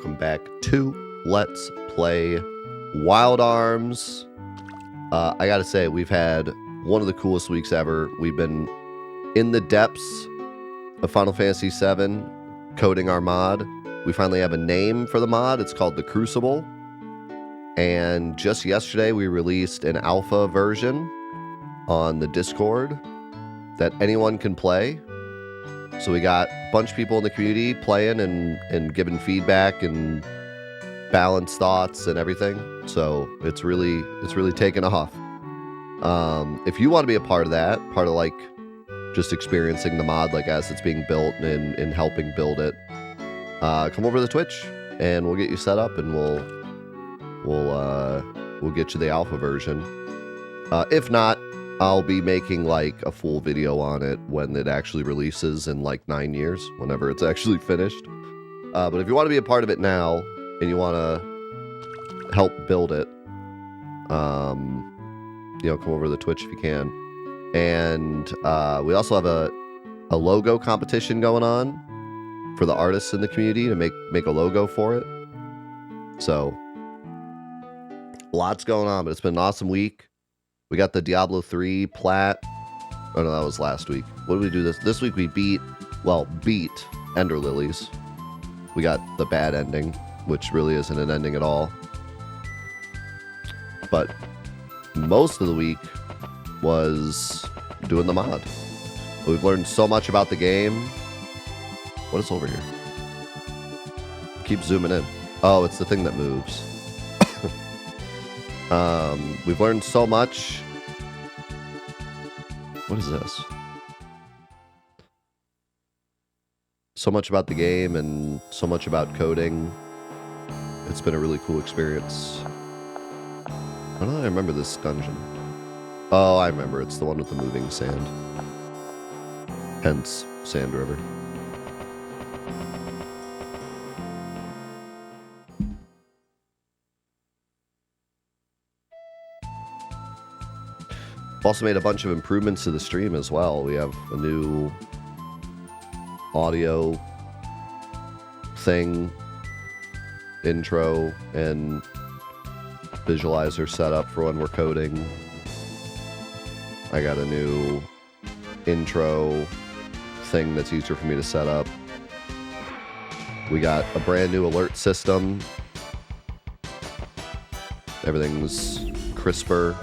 welcome back to Let's Play Wild Arms. I gotta say, we've had one of the coolest weeks ever. We've been in the depths of Final Fantasy VII, coding our mod. We finally have a name for the mod. It's called the Crucible. And just yesterday, we released an alpha version on the Discord that anyone can play. So we got a bunch of people in the community playing and giving feedback and balanced thoughts and everything. So it's really taken off. If you want to be a part of that, part of like just experiencing the mod like as it's being built and helping build it, come over to the Twitch and we'll get you set up and we'll get you the alpha version. If not, I'll be making like a full video on it when it actually releases in like 9 years, whenever it's actually finished. But if you want to be a part of it now and you want to help build it, come over to the Twitch if you can. And we also have a logo competition going on for the artists in the community to make a logo for it. So lots going on, but it's been an awesome week. We got the Diablo 3 plat. Oh no, that was last week. What did we do this week? We beat Ender Lilies. We got the bad ending, which really isn't an ending at all. But most of the week was doing the mod. We've learned so much about the game. What is over here? Keep zooming in. Oh, it's the thing that moves. We've learned so much. What is this? So much about the game and so much about coding. It's been a really cool experience. I don't know if I remember this dungeon. Oh, I remember. It's the one with the moving sand. Hence, Sand River. We've also made a bunch of improvements to the stream as well. We have a new audio thing, intro, and visualizer setup for when we're coding. I got a new intro thing that's easier for me to set up. We got a brand new alert system. Everything's crisper.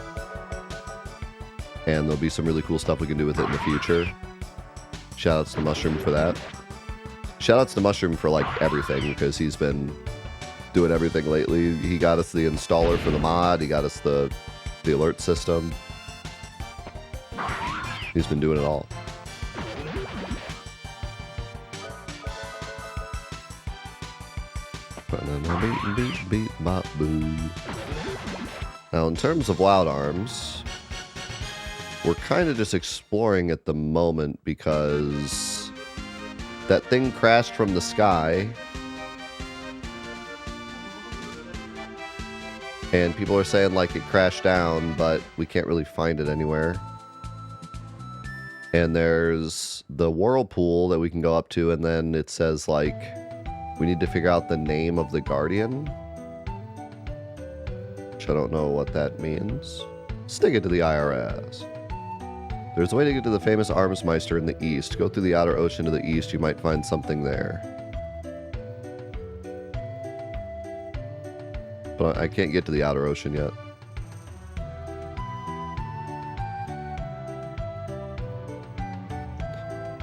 And there'll be some really cool stuff we can do with it in the future. Shoutouts to Mushroom for that. Shoutouts to Mushroom for like everything, because he's been doing everything lately. He got us the installer for the mod. He got us the alert system. He's been doing it all. Now, in terms of Wild Arms, we're kind of just exploring at the moment because that thing crashed from the sky. And people are saying like it crashed down, but we can't really find it anywhere. And there's the whirlpool that we can go up to, and then it says like we need to figure out the name of the guardian. Which I don't know what that means. Stick it to the IRS. There's a way to get to the famous Armsmeister in the east. Go through the outer ocean to the east. You might find something there. But I can't get to the outer ocean yet.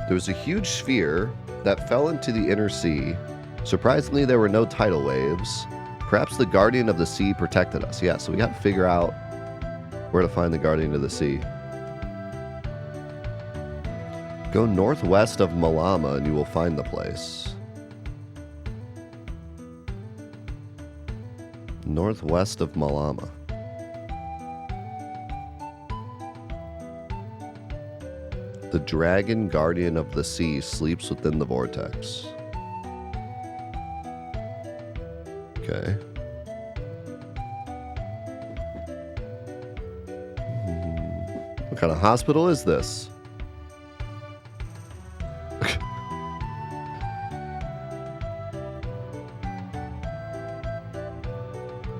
There was a huge sphere that fell into the inner sea. Surprisingly, there were no tidal waves. Perhaps the Guardian of the Sea protected us. Yeah, so we got to figure out where to find the Guardian of the Sea. Go northwest of Malama and you will find the place. Northwest of Malama. The Dragon Guardian of the Sea sleeps within the vortex. Okay. What kind of hospital is this?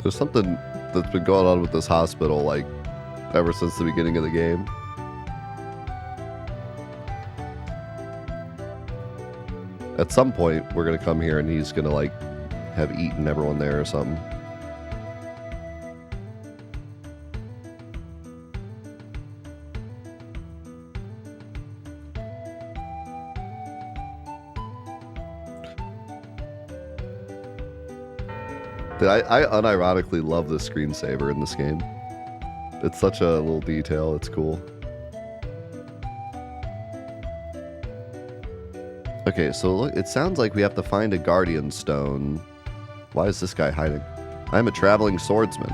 There's something that's been going on with this hospital, like, ever since the beginning of the game. At some point, we're gonna come here and he's gonna, like, have eaten everyone there or something. I unironically love this screensaver in this game. It's such a little detail. It's cool. Okay, so look, it sounds like we have to find a guardian stone. Why is this guy hiding? I'm a traveling swordsman.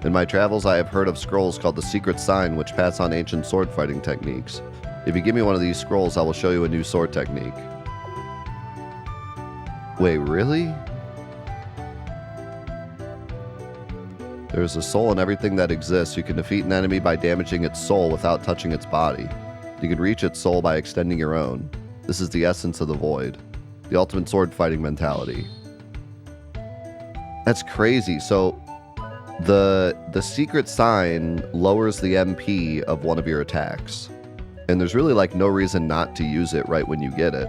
In my travels, I have heard of scrolls called the Secret Sign, which pass on ancient sword fighting techniques. If you give me one of these scrolls, I will show you a new sword technique. Wait, really? There's a soul in everything that exists. You can defeat an enemy by damaging its soul without touching its body. You can reach its soul by extending your own. This is the essence of the void. The ultimate sword fighting mentality. That's crazy. So the secret sign lowers the MP of one of your attacks. And there's really like no reason not to use it right when you get it.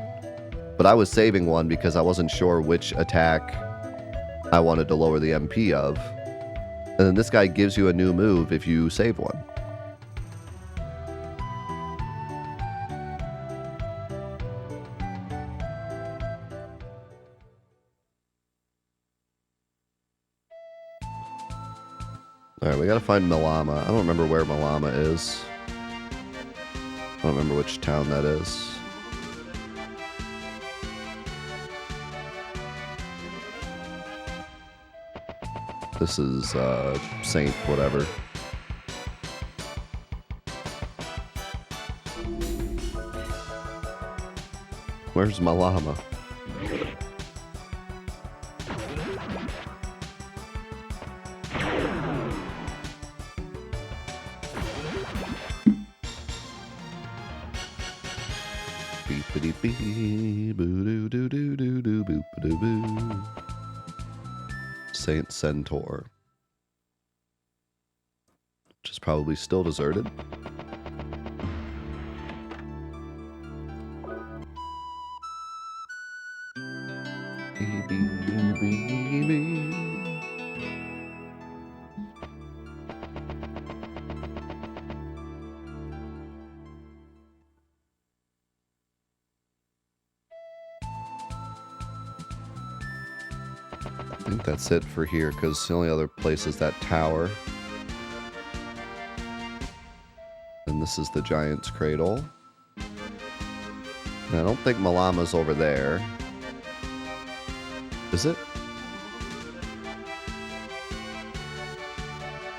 But I was saving one because I wasn't sure which attack I wanted to lower the MP of. And then this guy gives you a new move if you save one. Alright, we gotta find Malama. I don't remember where Malama is. I don't remember which town that is. This is, Saint whatever. Where's Malama? Beep-a-dee-bee, boo-doo-doo-doo-doo-doo-boop-a-doo-boo. Saint Centaur. Which is probably still deserted. I think that's it for here, because the only other place is that tower. And this is the Giant's Cradle. And I don't think Malama's over there. Is it?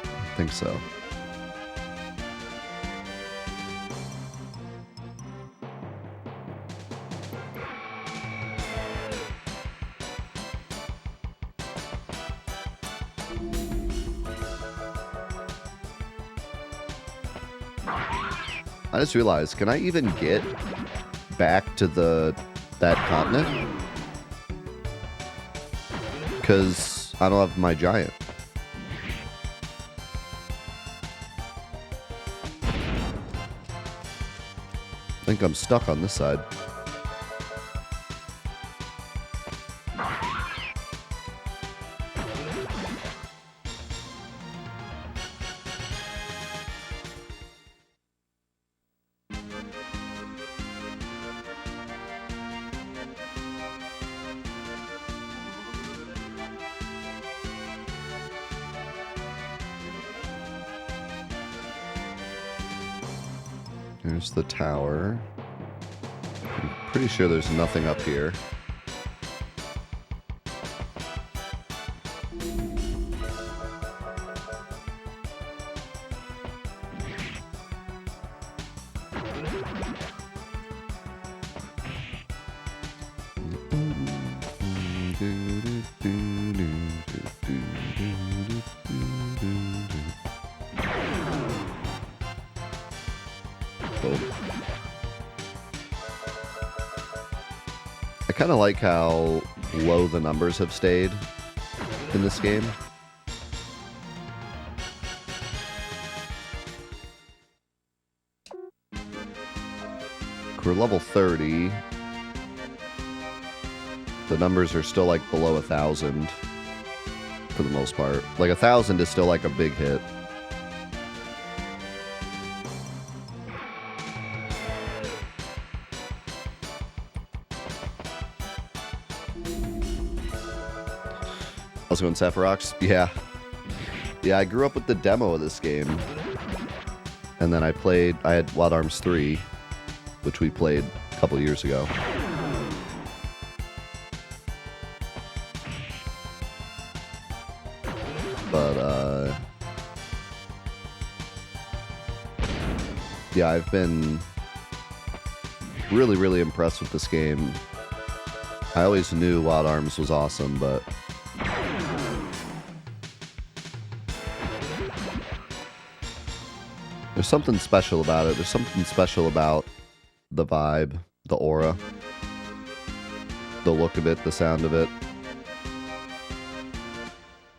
I think so. I just realized, can I even get back to that continent? Because I don't have my giant. I think I'm stuck on this side. There's the tower. I'm pretty sure there's nothing up here. I kind of like how low the numbers have stayed in this game. We're level 30. The numbers are still like below 1,000 for the most part. Like 1,000 is still like a big hit. How's it going, Sephirox? Yeah. Yeah, I grew up with the demo of this game. And then I had Wild Arms 3, which we played a couple years ago. But, yeah, I've been really, really impressed with this game. I always knew Wild Arms was awesome, but there's something special about it. There's something special about the vibe, the aura, the look of it, the sound of it.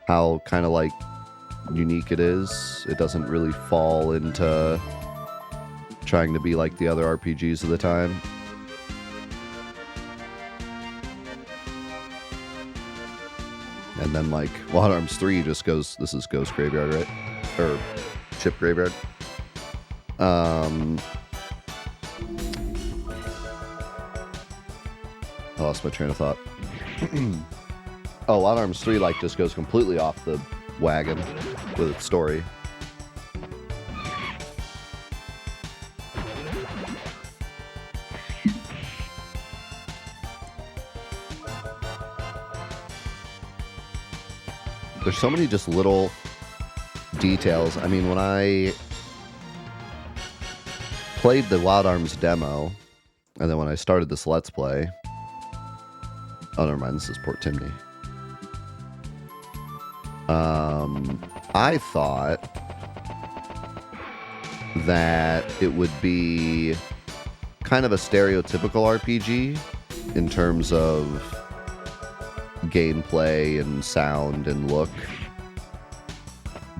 How kind of like unique it is. It doesn't really fall into trying to be like the other RPGs of the time. And then like Wild Arms 3 just goes, this is Ghost Graveyard, right? Or Ship Graveyard. I lost my train of thought. Oh, Wild Arms 3 like just goes completely off the wagon with its story. There's so many just little details. I mean, when I played the Wild Arms demo, and then when I started this Let's Play... Oh, never mind, this is Port Timney. I thought that it would be kind of a stereotypical RPG in terms of gameplay and sound and look,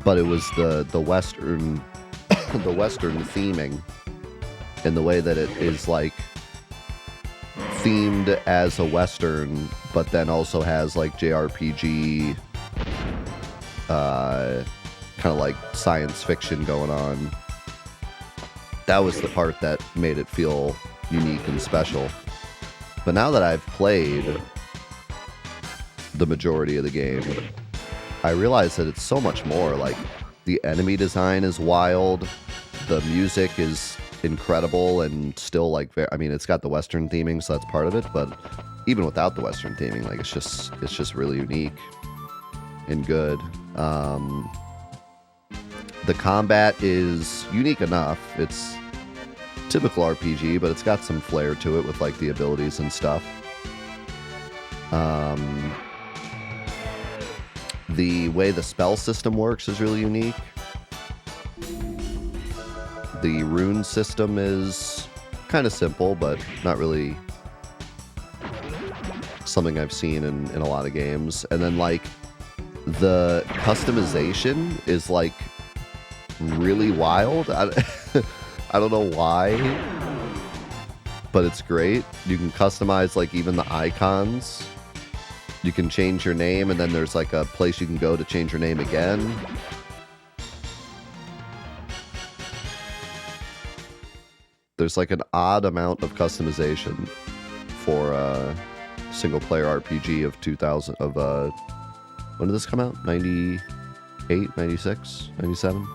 but it was the Western the Western theming and the way that it is like themed as a Western, but then also has like JRPG kind of like science fiction going on. That was the part that made it feel unique and special. But now that I've played the majority of the game, I realize that it's so much more. Like, the enemy design is wild, the music is incredible, and still like I mean, it's got the Western theming, so that's part of it, but even without the Western theming, like it's just really unique and good. The combat is unique enough. It's typical RPG, but it's got some flair to it with like the abilities and stuff. The way the spell system works is really unique. The rune system is kind of simple, but not really something I've seen in a lot of games. And then like the customization is like really wild. I don't know why, but it's great. You can customize like even the icons. You can change your name, and then there's like a place you can go to change your name again. There's like an odd amount of customization for a single player RPG of 2000 of when did this come out? 98, 96, 97?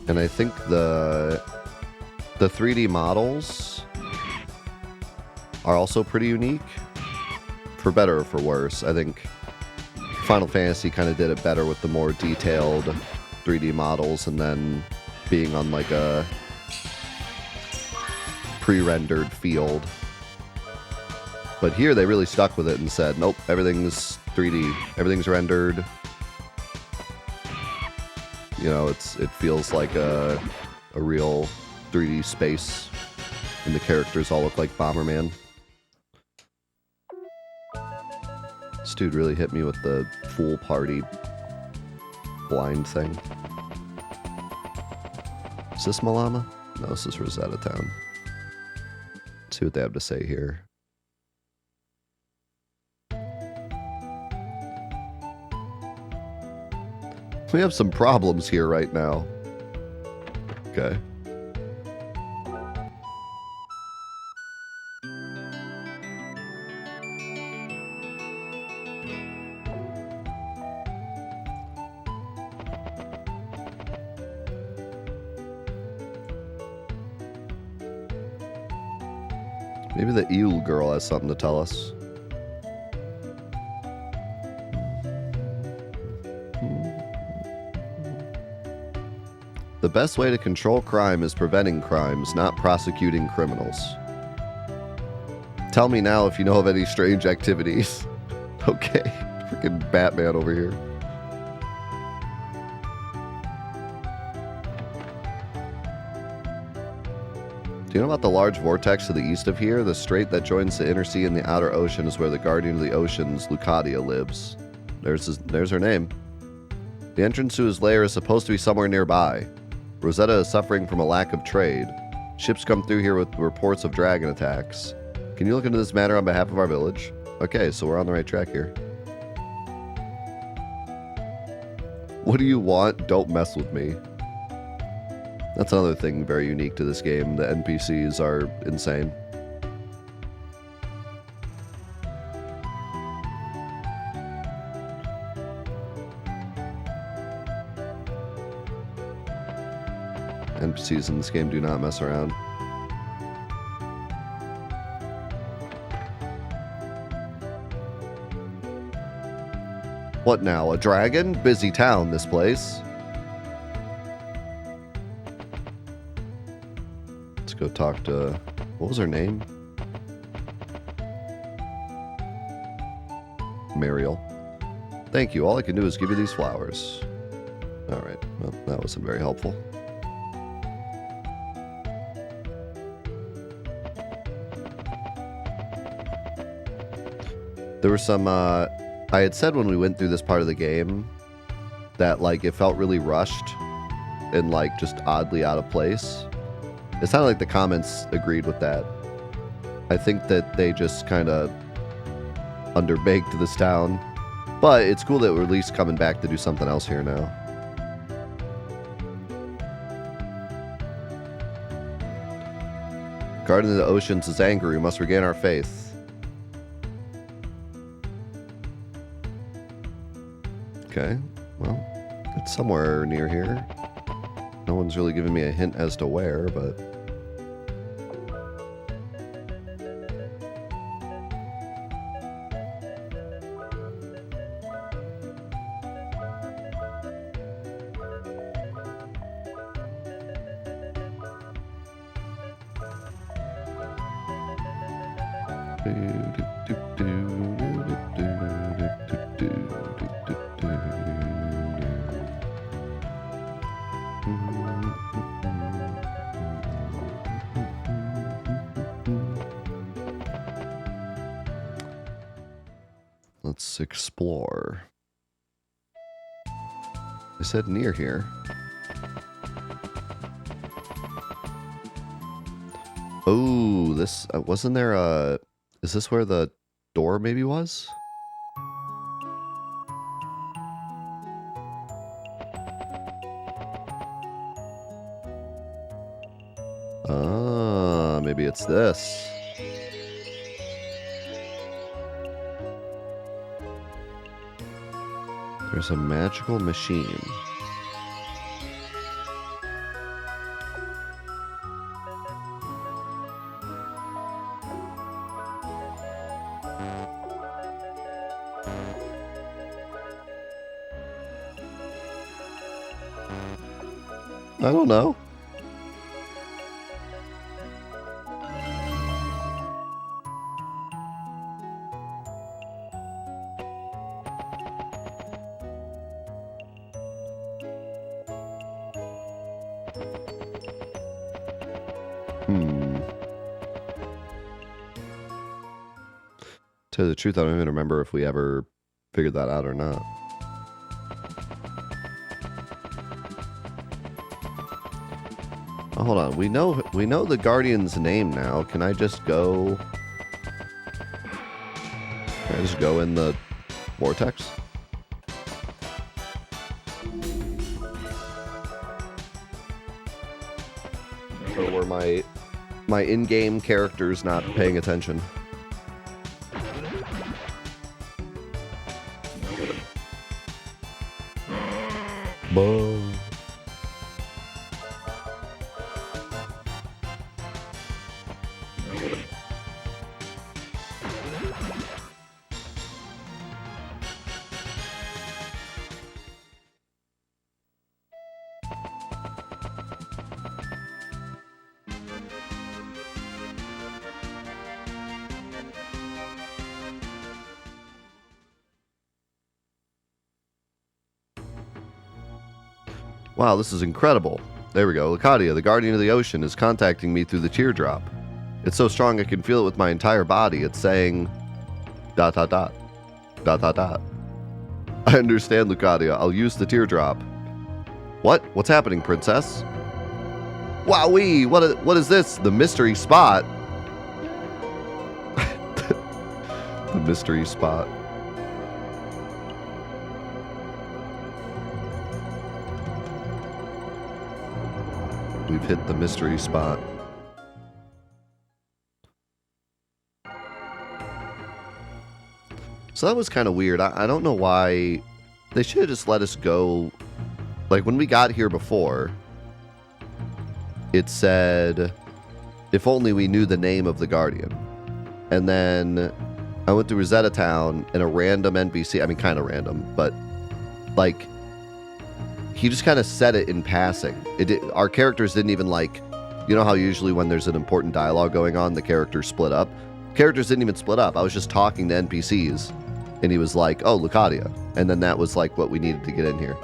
And I think the 3D models are also pretty unique, for better or for worse. I think Final Fantasy kind of did it better with the more detailed 3D models, and then being on like a pre-rendered field. But here they really stuck with it and said, nope, everything's 3D, everything's rendered. You know, it feels like a real 3D space, and the characters all look like Bomberman. This dude really hit me with the fool party blind thing. Is this Malama? No, this is Rosetta Town. Let's see what they have to say here. We have some problems here right now. Okay. Maybe the eel girl has something to tell us. The best way to control crime is preventing crimes, not prosecuting criminals. Tell me now if you know of any strange activities. Okay, freaking Batman over here. Do you know about the large vortex to the east of here? The strait that joins the inner sea and the outer ocean is where the guardian of the oceans, Lucadia, lives. There's her name. The entrance to his lair is supposed to be somewhere nearby. Rosetta is suffering from a lack of trade. Ships come through here with reports of dragon attacks. Can you look into this matter on behalf of our village? Okay, so we're on the right track here. What do you want? Don't mess with me. That's another thing very unique to this game. The NPCs are insane. NPCs in this game do not mess around. What now? A dragon? Busy town, this place. Let's go talk to... What was her name? Mariel. Thank you. All I can do is give you these flowers. Alright. Well, that wasn't very helpful. There were some, I had said when we went through this part of the game that, like, it felt really rushed and, like, just oddly out of place. It sounded like the comments agreed with that. I think that they just kind of underbaked this town. But it's cool that we're at least coming back to do something else here now. Guardian of the Oceans is angry. We must regain our faith. Okay, well, it's somewhere near here. No one's really giving me a hint as to where, but... Let's explore. I said near here. Oh, this... wasn't there a... Is this where the door maybe was? Ah, maybe it's this. There's a magical machine. I don't know. To tell you the truth, I don't even remember if we ever figured that out or not. Oh, hold on. We know the Guardian's name now. Can I just go? Can I just go in the vortex? Or were my in-game characters not paying attention? Boom. Wow, this is incredible. There we go. Lucadia, the Guardian of the Ocean, is contacting me through the teardrop. It's so strong I can feel it with my entire body. It's saying... ... I understand, Lucadia. I'll use the teardrop. What? What's happening, princess? Wowee! What is this? The mystery spot? The mystery spot. We've hit the mystery spot. So that was kind of weird. I don't know why. They should have just let us go. Like, when we got here before, it said, if only we knew the name of the Guardian. And then I went to Rosetta Town, and a random NPC, I mean, kind of random, but, like, he just kind of said it in passing. Our characters didn't even, like, you know how usually when there's an important dialogue going on, the characters split up? Characters didn't even split up. I was just talking to NPCs, and he was like, oh, Lucadia. And then that was, like, what we needed to get in here.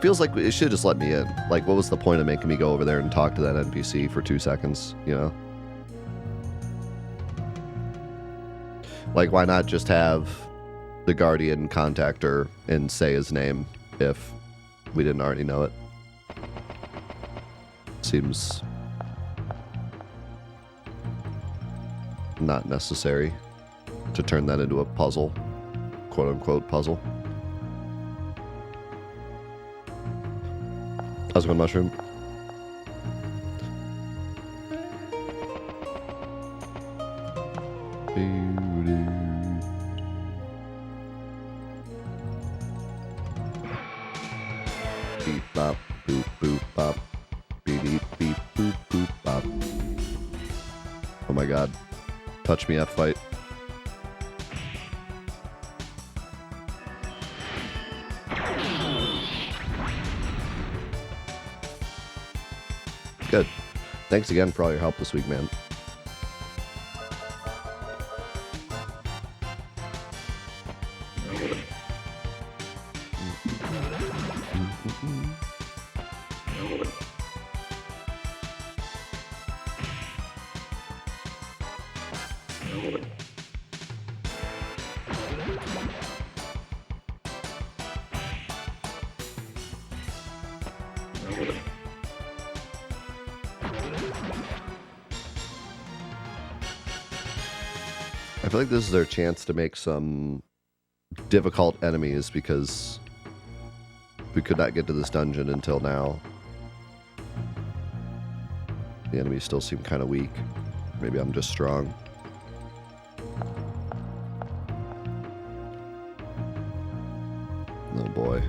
Feels like it should have just let me in. Like, what was the point of making me go over there and talk to that NPC for 2 seconds, you know? Like, why not just have the Guardian contact her and say his name if we didn't already know it? Seems not necessary to turn that into a puzzle, quote-unquote puzzle. How's it going, Mushroom? Beep bop, boop boop bop, beep beep beep boop boop bop. Oh my god. Touch me, F-fight. Good. Thanks again for all your help this week, man. I feel like this is their chance to make some difficult enemies because we could not get to this dungeon until now. The enemies still seem kind of weak. Maybe I'm just strong. Oh boy.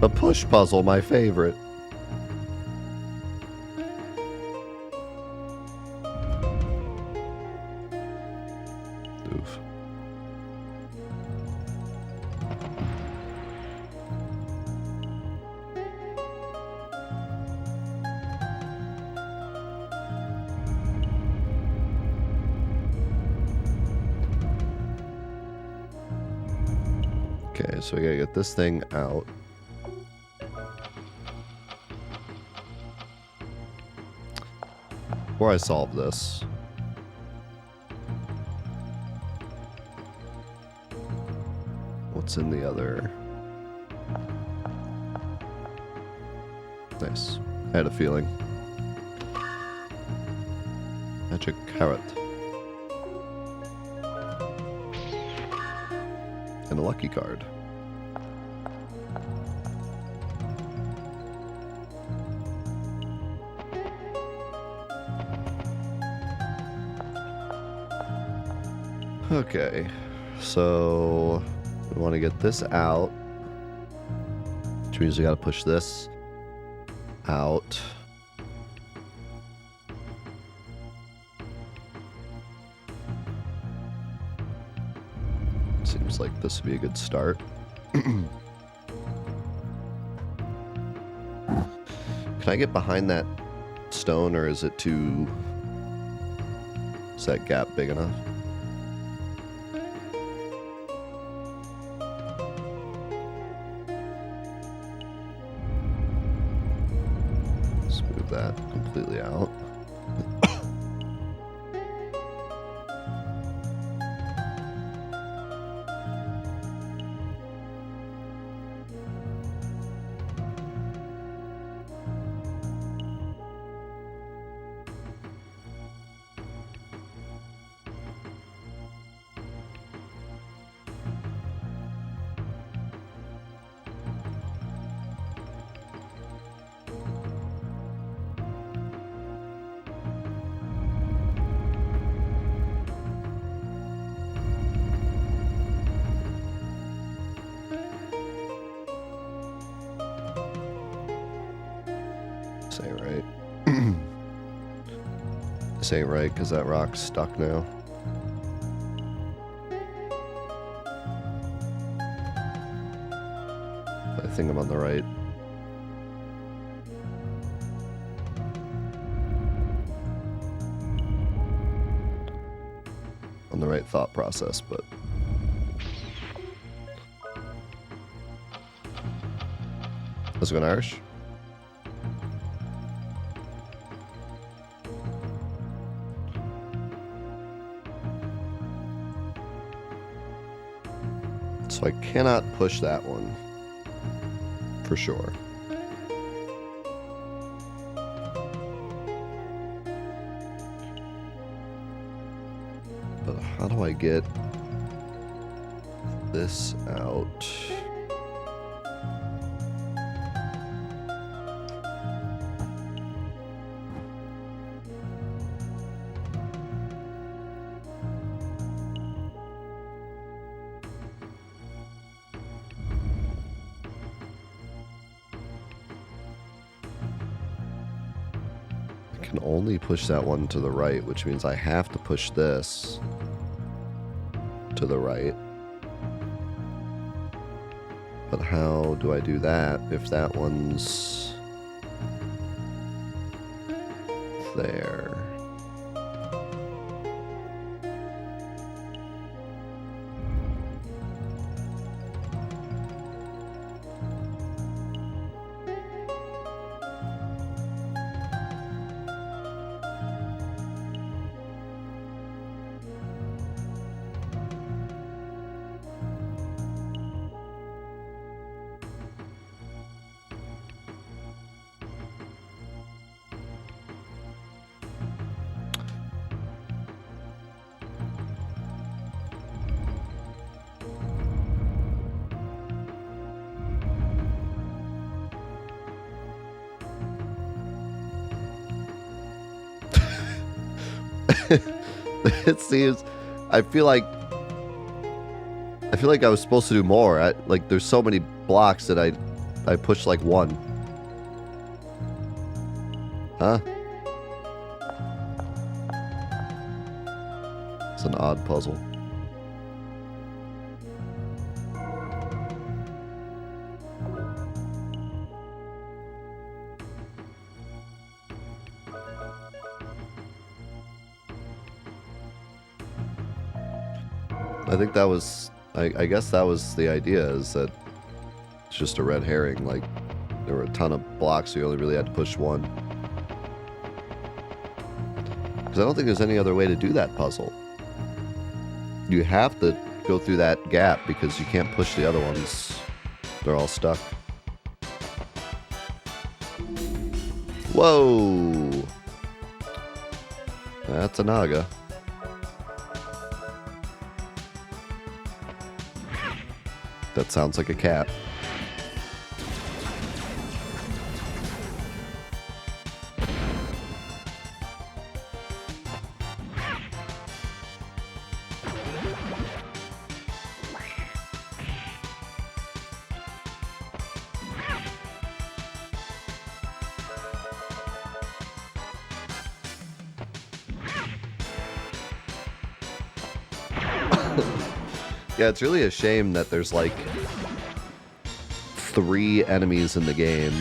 A push puzzle, my favorite. Oof. Okay, so we gotta get this thing out. Before I solve this, What's in the other? Nice. I had a feeling. Magic carrot. And a lucky card. Okay, so we want to get this out, which means we got to push this out. Seems like this would be a good start. Can I get behind that stone, or is it too... Is that gap big enough? Smooth that completely out. This ain't right. This ain't right because that rock's stuck now. I think I'm on the right. On the right thought process, but... Let's go Irish. So I cannot push that one, for sure. But how do I get this out? Can only push that one to the right, which means I have to push this to the right. But how do I do that if that one's there? It seems, I feel like I was supposed to do more. Like there's so many blocks that I pushed like one. Huh? It's an odd puzzle. I think that was, I guess that was the idea, is that it's just a red herring. Like, there were a ton of blocks, so you only really had to push one. Because I don't think there's any other way to do that puzzle. You have to go through that gap because you can't push the other ones. They're all stuck. Whoa! That's a Naga. That sounds like a cat. Yeah, it's really a shame that there's like 3 enemies in the game.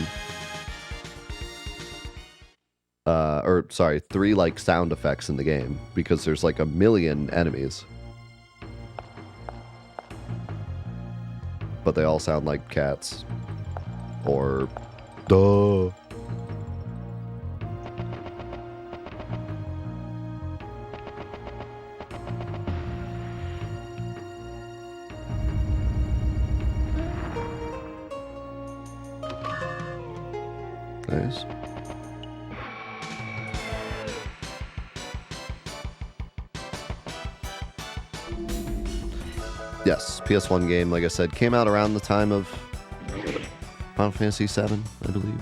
Or sorry, 3 like sound effects in the game because there's like 1,000,000 enemies. But they all sound like cats. Or duh. Nice. Yes, PS1 game, like I said, came out around the time of Final Fantasy VII, I believe.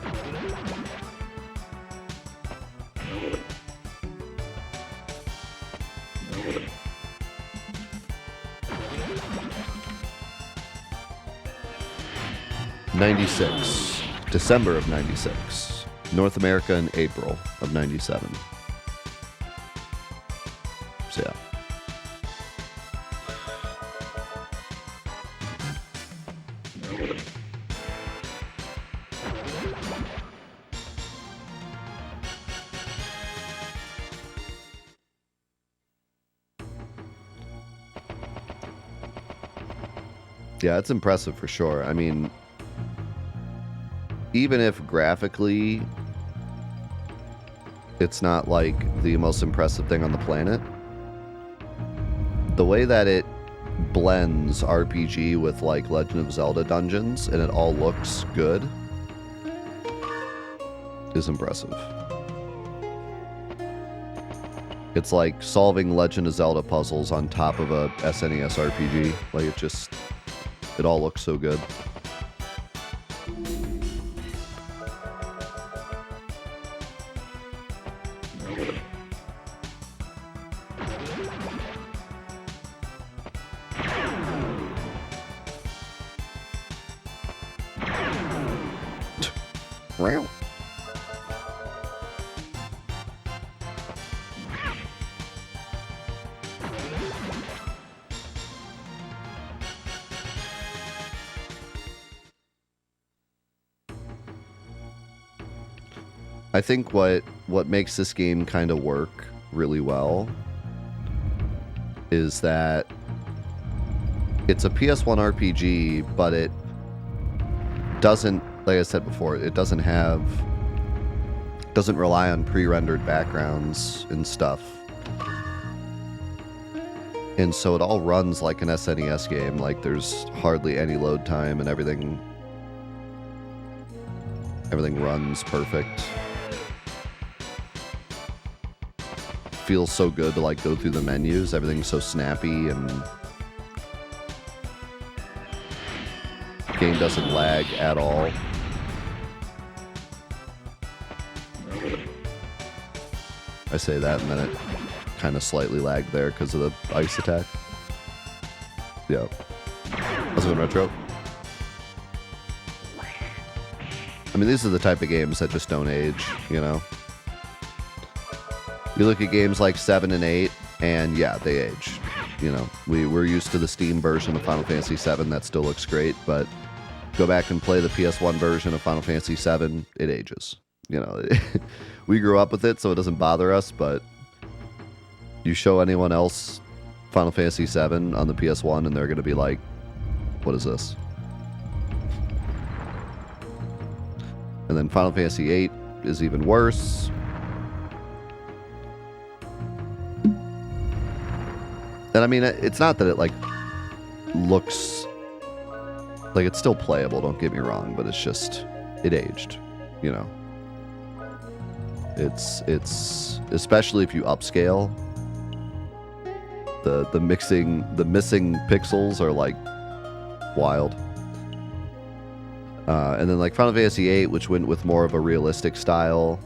'96, December of '96, North America in April of '97. So yeah. Yeah, it's impressive for sure. I mean, even if graphically it's not like the most impressive thing on the planet, the way that it blends RPG with like Legend of Zelda dungeons and it all looks good is impressive. It's like solving Legend of Zelda puzzles on top of a SNES RPG. Like it all looks so good. Wow. I think what makes this game kind of work really well is that it's a PS1 RPG, but it doesn't, like I said before, it doesn't rely on pre-rendered backgrounds and stuff. And so it all runs like an SNES game, like there's hardly any load time and everything runs perfect. Feels so good to like go through the menus. Everything's so snappy and game doesn't lag at all. I say that and then it kind of slightly lagged there because of the ice attack. Yeah. How's it going, Retro? I mean, these are the type of games that just don't age, you know? You look at games like 7 and 8, and yeah, they age. You know, we're used to the Steam version of Final Fantasy VII that still looks great, but go back and play the PS1 version of Final Fantasy VII, it ages. You know, we grew up with it, so it doesn't bother us, but you show anyone else Final Fantasy VII on the PS1, and they're going to be like, what is this? And then Final Fantasy VIII is even worse. And I mean, it's not that it like looks like it's still playable, don't get me wrong, but it's just, it aged, you know. It's especially if you upscale, the missing pixels are like wild. And then like Final Fantasy VIII, which went with more of a realistic style,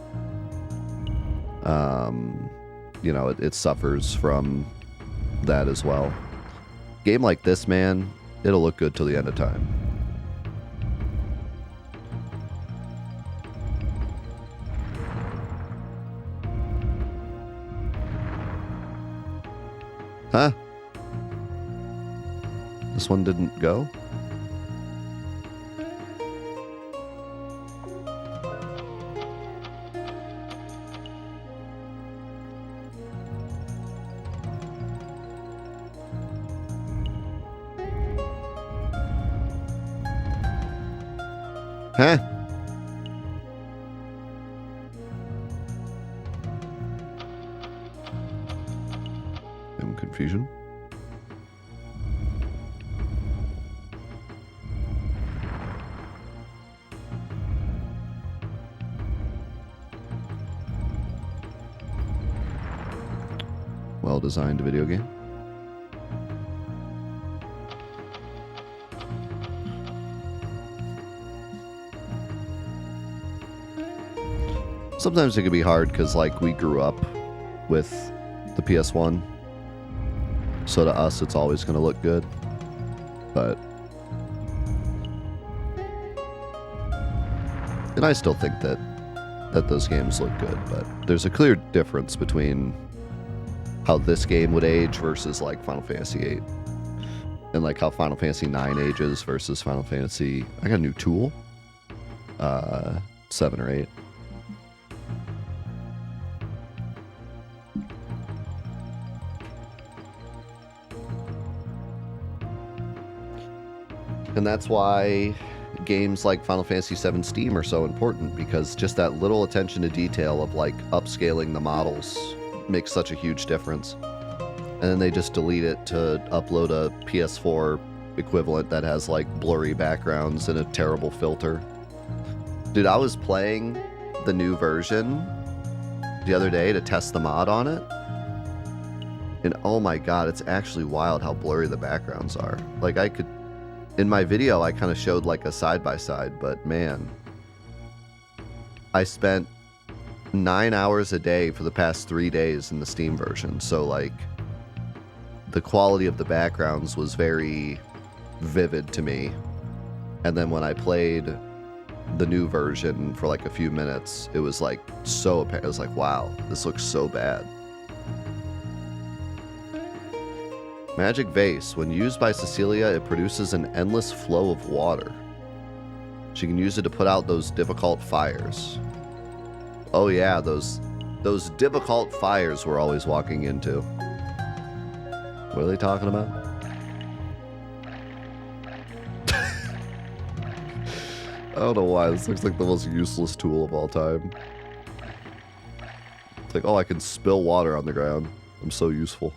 you know, it suffers from that as well. Game like this, man, it'll look good till the end of time. Huh? This one didn't go? Huh? Confusion. Well-designed video game. Sometimes it can be hard because, like, we grew up with the PS1. So to us, it's always going to look good, but, and I still think that those games look good, but there's a clear difference between how this game would age versus like Final Fantasy VIII, and like how Final Fantasy IX ages versus Final Fantasy, I got a new tool, 7 or 8. And that's why games like Final Fantasy VII Steam are so important, because just that little attention to detail of like upscaling the models makes such a huge difference. And then they just delete it to upload a PS4 equivalent that has like blurry backgrounds and a terrible filter. Dude, I was playing the new version the other day to test the mod on it. And oh my god, it's actually wild how blurry the backgrounds are. Like I could, in my video, I kind of showed like a side-by-side, but man, I spent 9 hours a day for the past 3 days in the Steam version. So like the quality of the backgrounds was very vivid to me. And then when I played the new version for like a few minutes, it was like so apparent. I was like, wow, this looks so bad. Magic Vase. When used by Cecilia, it produces an endless flow of water. She can use it to put out those difficult fires. Oh yeah, those difficult fires we're always walking into. What are they talking about? I don't know why. This looks like the most useless tool of all time. It's like, oh, I can spill water on the ground. I'm so useful.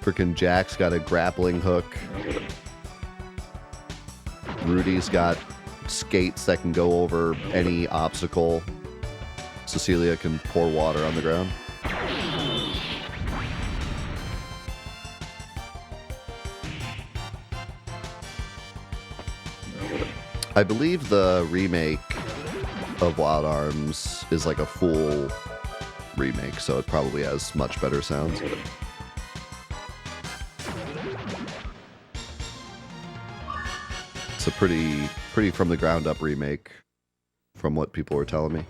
Frickin' Jack's got a grappling hook. Rudy's got skates that can go over any obstacle. Cecilia can pour water on the ground. I believe the remake of Wild Arms is like a full remake, so it probably has much better sounds. It's a pretty from the ground up remake, from what people were telling me.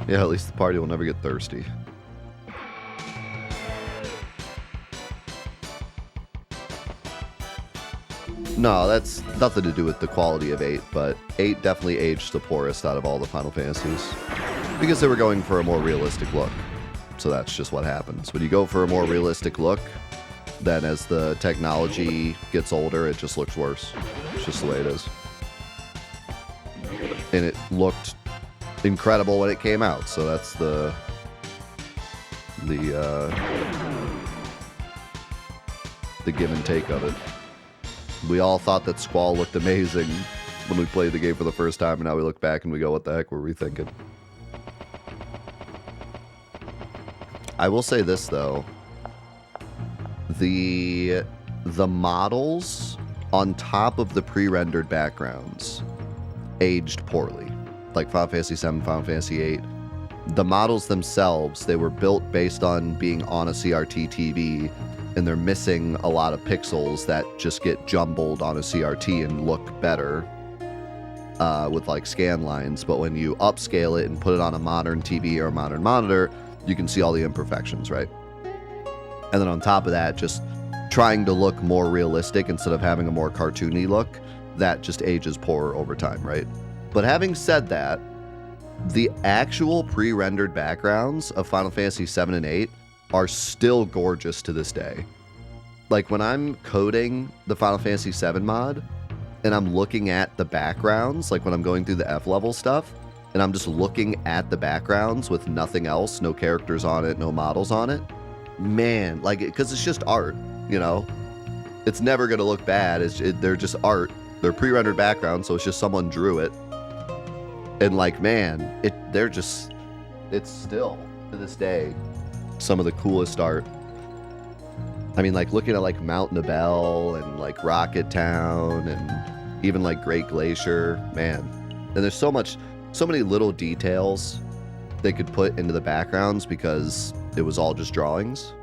Yeah, at least the party will never get thirsty. No, that's nothing to do with the quality of 8, but 8 definitely aged the poorest out of all the Final Fantasies, because they were going for a more realistic look. So that's just what happens. When you go for a more realistic look, then as the technology gets older, it just looks worse. It's just the way it is. And it looked incredible when it came out, so that's the give and take of it. We all thought that Squall looked amazing when we played the game for the first time, and now we look back and we go, what the heck were we thinking? I will say this, though. The models on top of the pre-rendered backgrounds aged poorly. Like Final Fantasy VII, Final Fantasy VIII. The models themselves, they were built based on being on a CRT TV, and they're missing a lot of pixels that just get jumbled on a CRT and look better with like scan lines. But when you upscale it and put it on a modern TV or a modern monitor, you can see all the imperfections, right? And then on top of that, just trying to look more realistic instead of having a more cartoony look, that just ages poorer over time, right? But having said that, the actual pre-rendered backgrounds of Final Fantasy VII and VIII are still gorgeous to this day. Like when I'm coding the Final Fantasy VII mod and I'm looking at the backgrounds, like when I'm going through the F level stuff, and I'm just looking at the backgrounds with nothing else, no characters on it, no models on it, man, like, because it's just art, you know? It's never going to look bad. They're just art. They're pre-rendered backgrounds, so it's just someone drew it. And like, man, it's still, to this day, some of the coolest art. I mean, like, looking at, like, Mount Nibel and, like, Rocket Town and even, like, Great Glacier, man. And there's so many little details they could put into the backgrounds because it was all just drawings.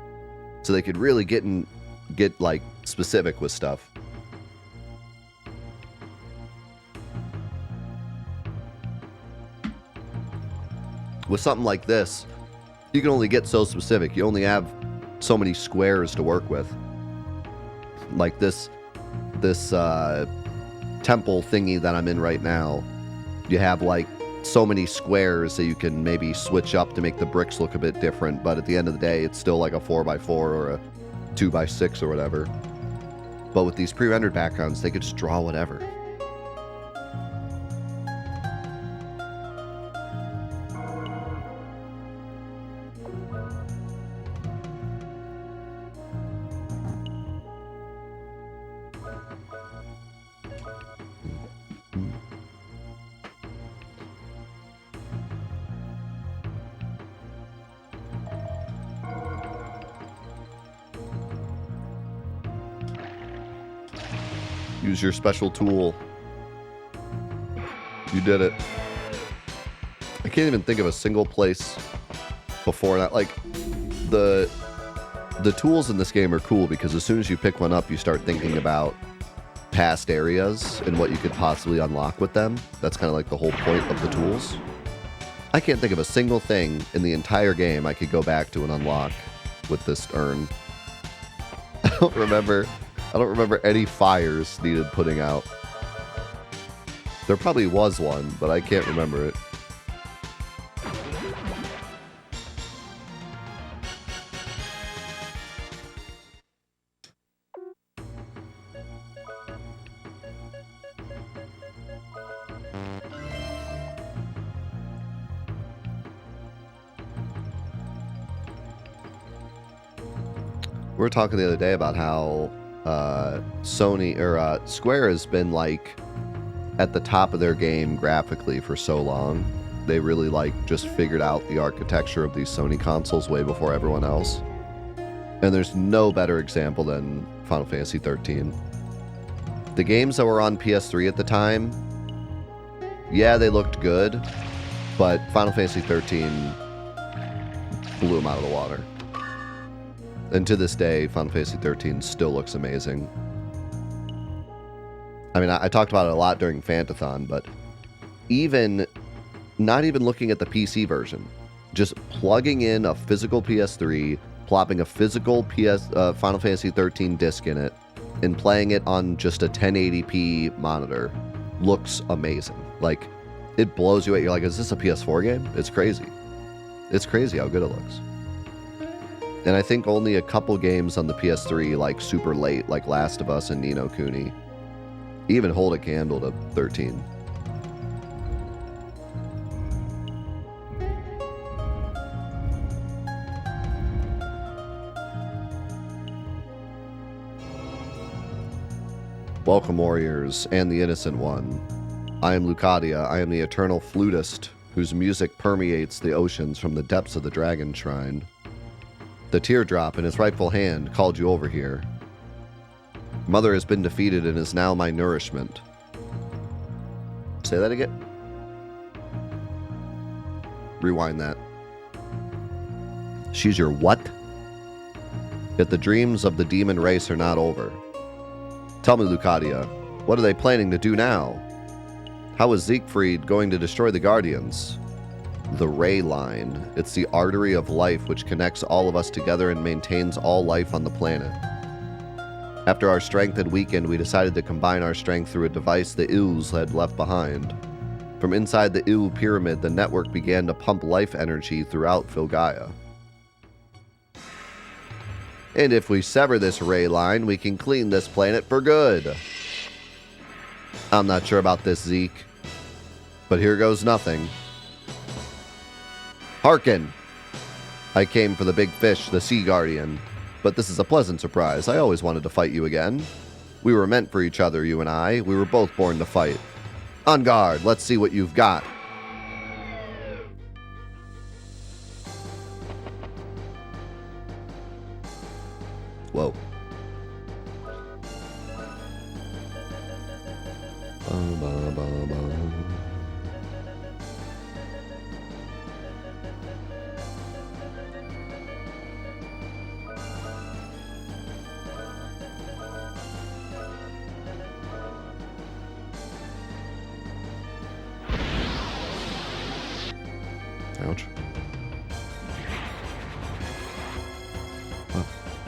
So they could really get, like, specific with stuff. With something like this, you can only get so specific. You only have so many squares to work with. Like this temple thingy that I'm in right now, you have like so many squares that you can maybe switch up to make the bricks look a bit different, but at the end of the day, it's still like a 4x4 or a 2x6 or whatever. But with these pre-rendered backgrounds, they could just draw whatever. Use your special tool. You did it. I can't even think of a single place before that. Like, the tools in this game are cool because as soon as you pick one up, you start thinking about past areas and what you could possibly unlock with them. That's kind of like the whole point of the tools. I can't think of a single thing in the entire game I could go back to and unlock with this urn. I don't remember any fires needed putting out. There probably was one, but I can't remember it. We were talking the other day about how Square has been like at the top of their game graphically for so long. They really like just figured out the architecture of these Sony consoles way before everyone else. And there's no better example than Final Fantasy 13. The games that were on PS3 at the time, yeah, they looked good, but Final Fantasy 13 blew them out of the water. And to this day, Final Fantasy 13 still looks amazing. I mean, I talked about it a lot during Fantathon, but not even looking at the PC version, just plugging in a physical PS3, plopping a physical Final Fantasy 13 disc in it, and playing it on just a 1080p monitor looks amazing. Like, it blows you away. You're like, is this a PS4 game? It's crazy. It's crazy how good it looks. And I think only a couple games on the PS3, like super late, like Last of Us and Ni no Kuni, even hold a candle to 13. Welcome, warriors, and the innocent one. I am Lucadia. I am the eternal flutist, whose music permeates the oceans from the depths of the dragon shrine. The teardrop in his rightful hand called you over here. Mother has been defeated and is now my nourishment. Say that again. Rewind that. She's your what? Yet the dreams of the demon race are not over. Tell me, Lucadia, what are they planning to do now? How is Siegfried going to destroy the Guardians? The Ray Line. It's the artery of life which connects all of us together and maintains all life on the planet. After our strength had weakened, we decided to combine our strength through a device the Ills had left behind. From inside the Ill pyramid, the network began to pump life energy throughout Filgaia. And if we sever this Ray Line, we can clean this planet for good. I'm not sure about this, Zeke, but here goes nothing. Hearken! I came for the big fish, the Sea Guardian, but this is a pleasant surprise. I always wanted to fight you again. We were meant for each other, you and I. We were both born to fight. On guard, let's see what you've got. Whoa. Ouch.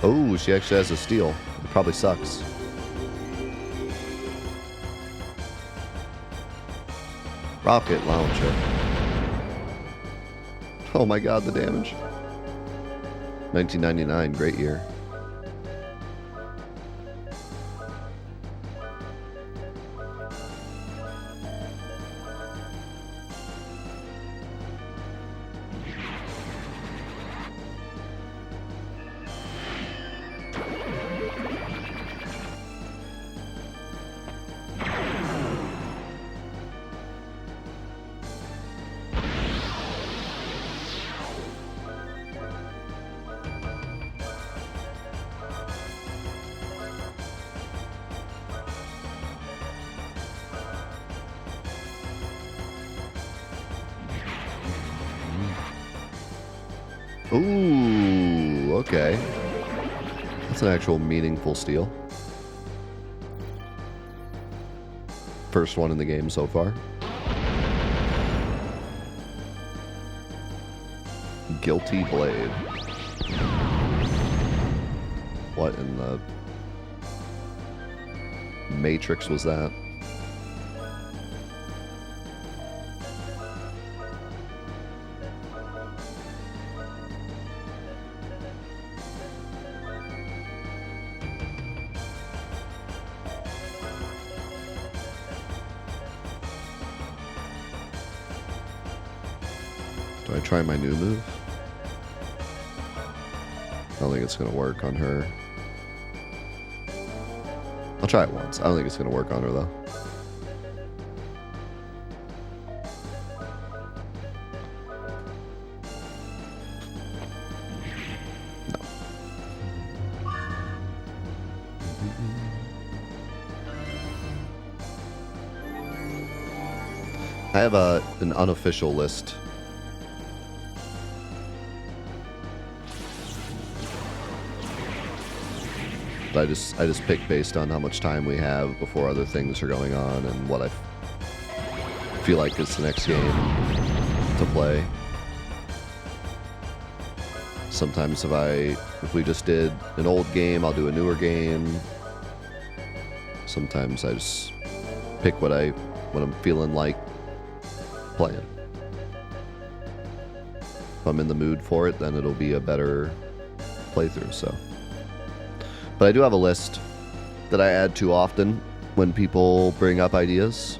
Oh, she actually has a steel. It probably sucks. Rocket launcher. Oh my god, the damage. 1999, great year. Ooh, okay. That's an actual meaningful steal. First one in the game so far. Guilty Blade. What in the Matrix was that? Do I try my new move? I don't think it's going to work on her. I'll try it once. I don't think it's going to work on her, though. No. I have an unofficial list. I just pick based on how much time we have before other things are going on and what I feel like is the next game to play. Sometimes if we just did an old game, I'll do a newer game. Sometimes I just pick what I'm feeling like playing. If I'm in the mood for it, then it'll be a better playthrough, so. But I do have a list that I add to often when people bring up ideas.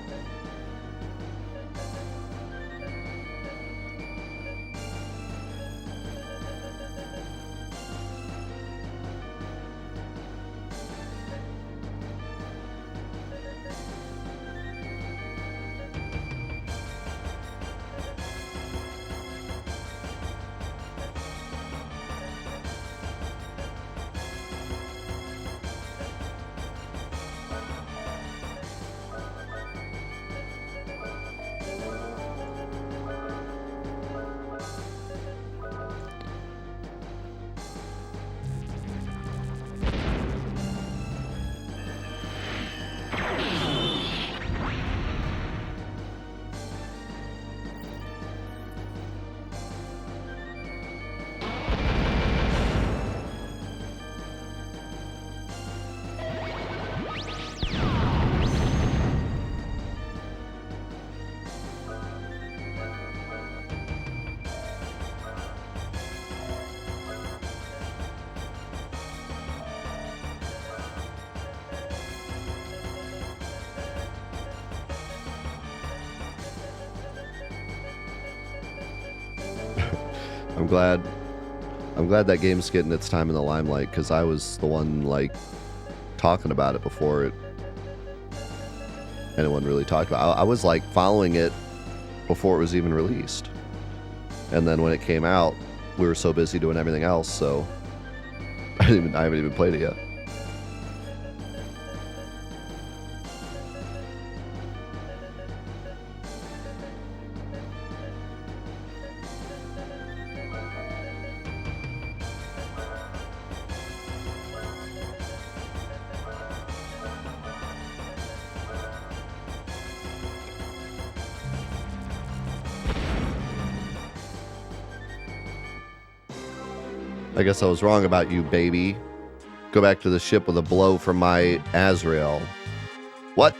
I'm glad that game's getting its time in the limelight, because I was the one, like, talking about it before anyone really talked about it. I was, like, following it before it was even released. And then when it came out, we were so busy doing everything else, so I haven't even played it yet. I guess I was wrong about you, baby. Go back to the ship with a blow from my Azrael. What?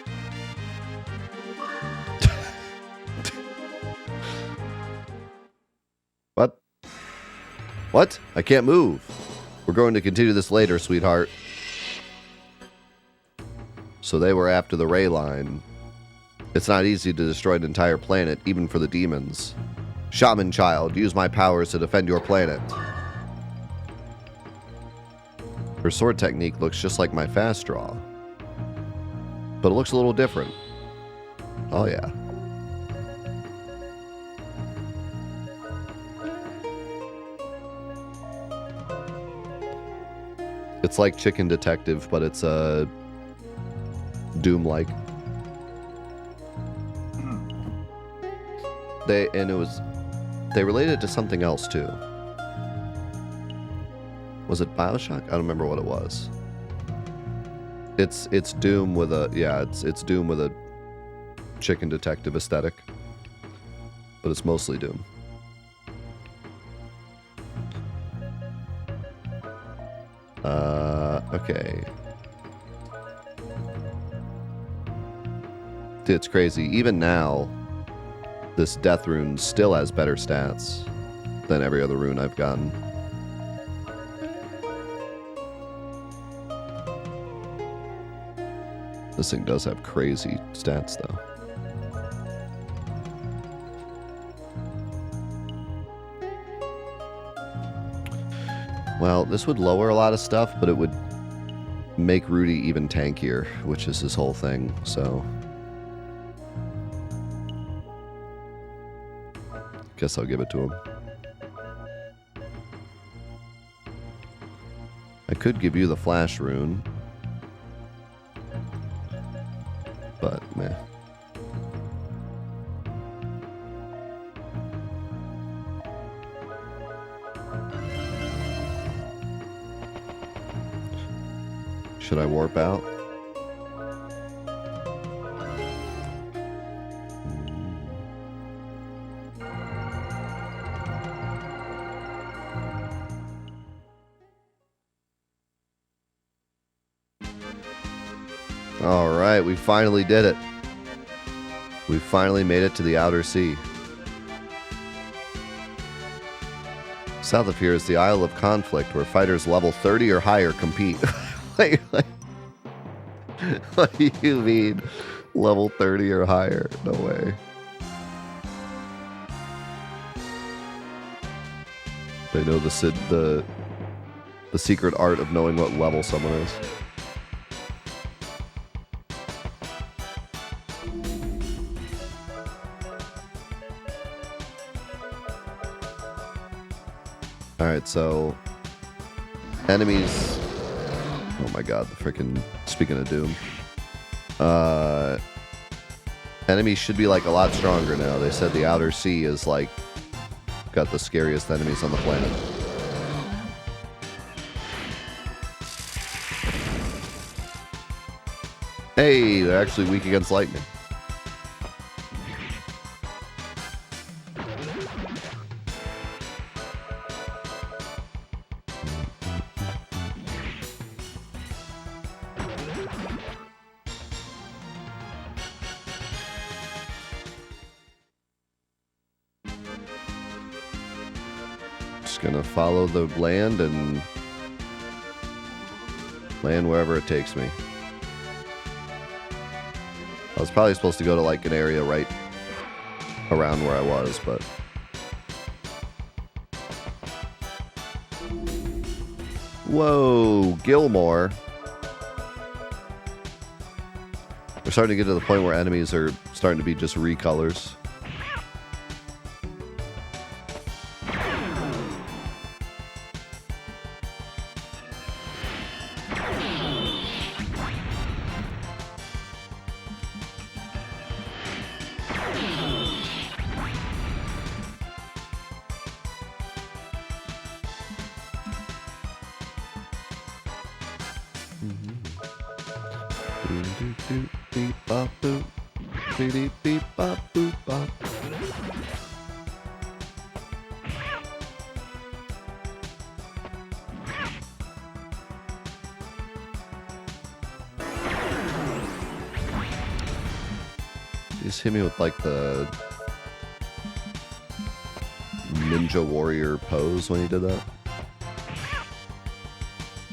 What? What? I can't move. We're going to continue this later, sweetheart. So they were after the Ray line. It's not easy to destroy an entire planet, even for the demons. Shaman child, use my powers to defend your planet. Her sword technique looks just like my fast draw. But it looks a little different. Oh yeah. It's like Chicken Detective, but it's Doom-like. They related it to something else too. Was it BioShock? I don't remember what it was. It's Doom with a it's Doom with a Chicken Detective aesthetic, but it's mostly Doom. Okay. Dude, it's crazy. Even now, this death rune still has better stats than every other rune I've gotten. This thing does have crazy stats, though. Well, this would lower a lot of stuff, but it would make Rudy even tankier, which is his whole thing, so... Guess I'll give it to him. I could give you the flash rune. But, meh. Should I warp out? All right, we finally did it. We finally made it to the outer sea. South of here is the Isle of Conflict, where fighters level 30 or higher compete. Wait, what do you mean? Level 30 or higher? No way. They know the secret art of knowing what level someone is. Alright, so enemies. Oh my god, the freaking, speaking of Doom. Enemies should be like a lot stronger now. They said the Outer Sea is like got the scariest enemies on the planet. Hey, they're actually weak against lightning. Just gonna follow the land and land wherever it takes me. I was probably supposed to go to like an area right around where I was, but whoa, Gilmore. We're starting to get to the point where enemies are starting to be just recolors. Just hit me with like the Ninja Warrior pose when he did that.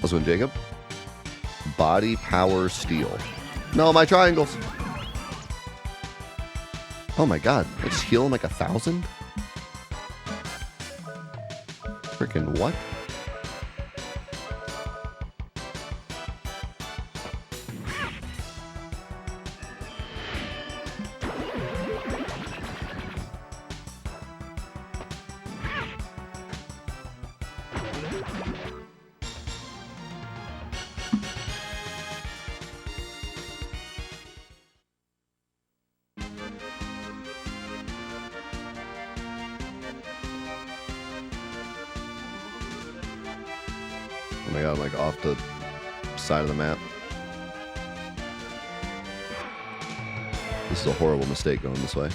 That's when Jacob. Body power steel. No, my triangles. Oh my god, I just heal him like 1,000? Freaking what? Oh my god, I'm like off the side of the map. This is a horrible mistake going this way.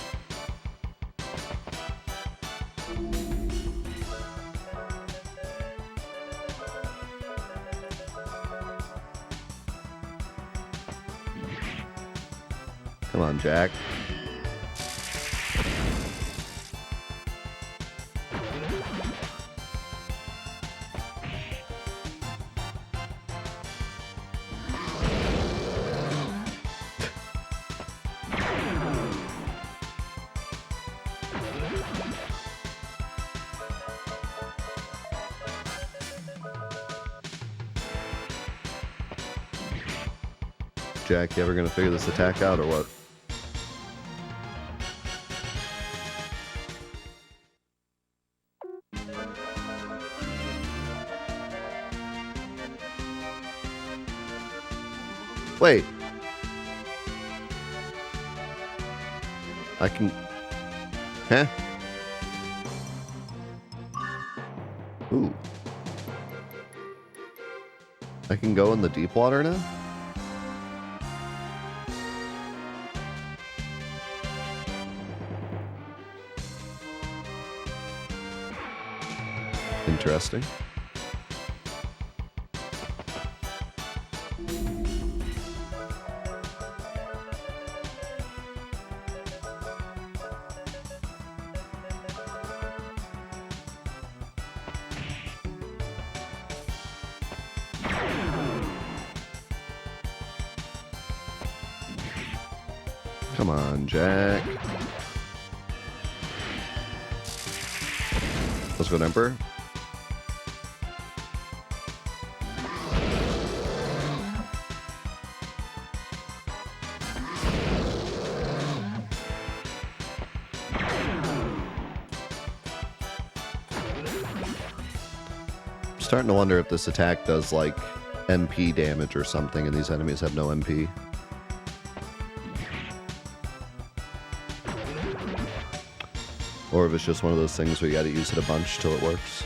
Come on, Jack. Jack, you ever gonna figure this attack out or what? Wait. I can... Huh? Ooh. I can go in the deep water now? Interesting. Come on, Jack. Let's go, Emperor. Starting to wonder if this attack does like MP damage or something and these enemies have no MP. Or if it's just one of those things where you gotta use it a bunch till it works.